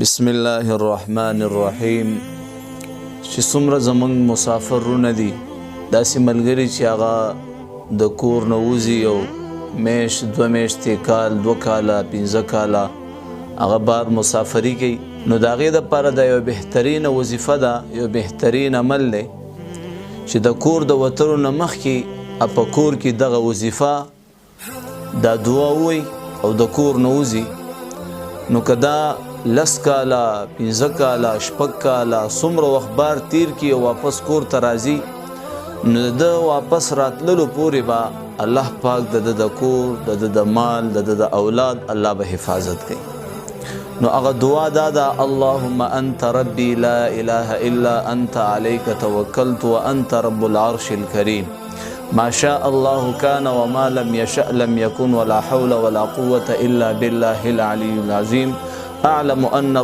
بسم الله الرحمن الرحیم. چې څومره زمونږ مسافرونه دي داسې ملګري چې هغه د کور نه وځي یو میاشت دوه میاشتې کال 2 کاله 15 کاله هغه بار مسافري کوي، نو د هغې دپاره دا یو بهترینه وظیفه ده، یو بهترین عمل دی چې د کور د وتلو نه مخکې په کور کې دغه وظیفه دا دعا ووایي او د کور نه وځي. نو که دا 10 کاله 15 کاله 6 کاله څومره وخت بار تیر کړي او واپس کور ته راځي، نو د واپس راتللو پورې به الله پاک د کور د مال د اولاد الله به حفاظت کوي. نو هغه دعا دا ده: اللهم انت ربي لا اله الا انت عليك توكلت وانت رب العرش الكريم ما شاء الله كان وما لم يشأ لم يكن ولا حول ولا قوة الا بالله العلي العظيم. اعلم ان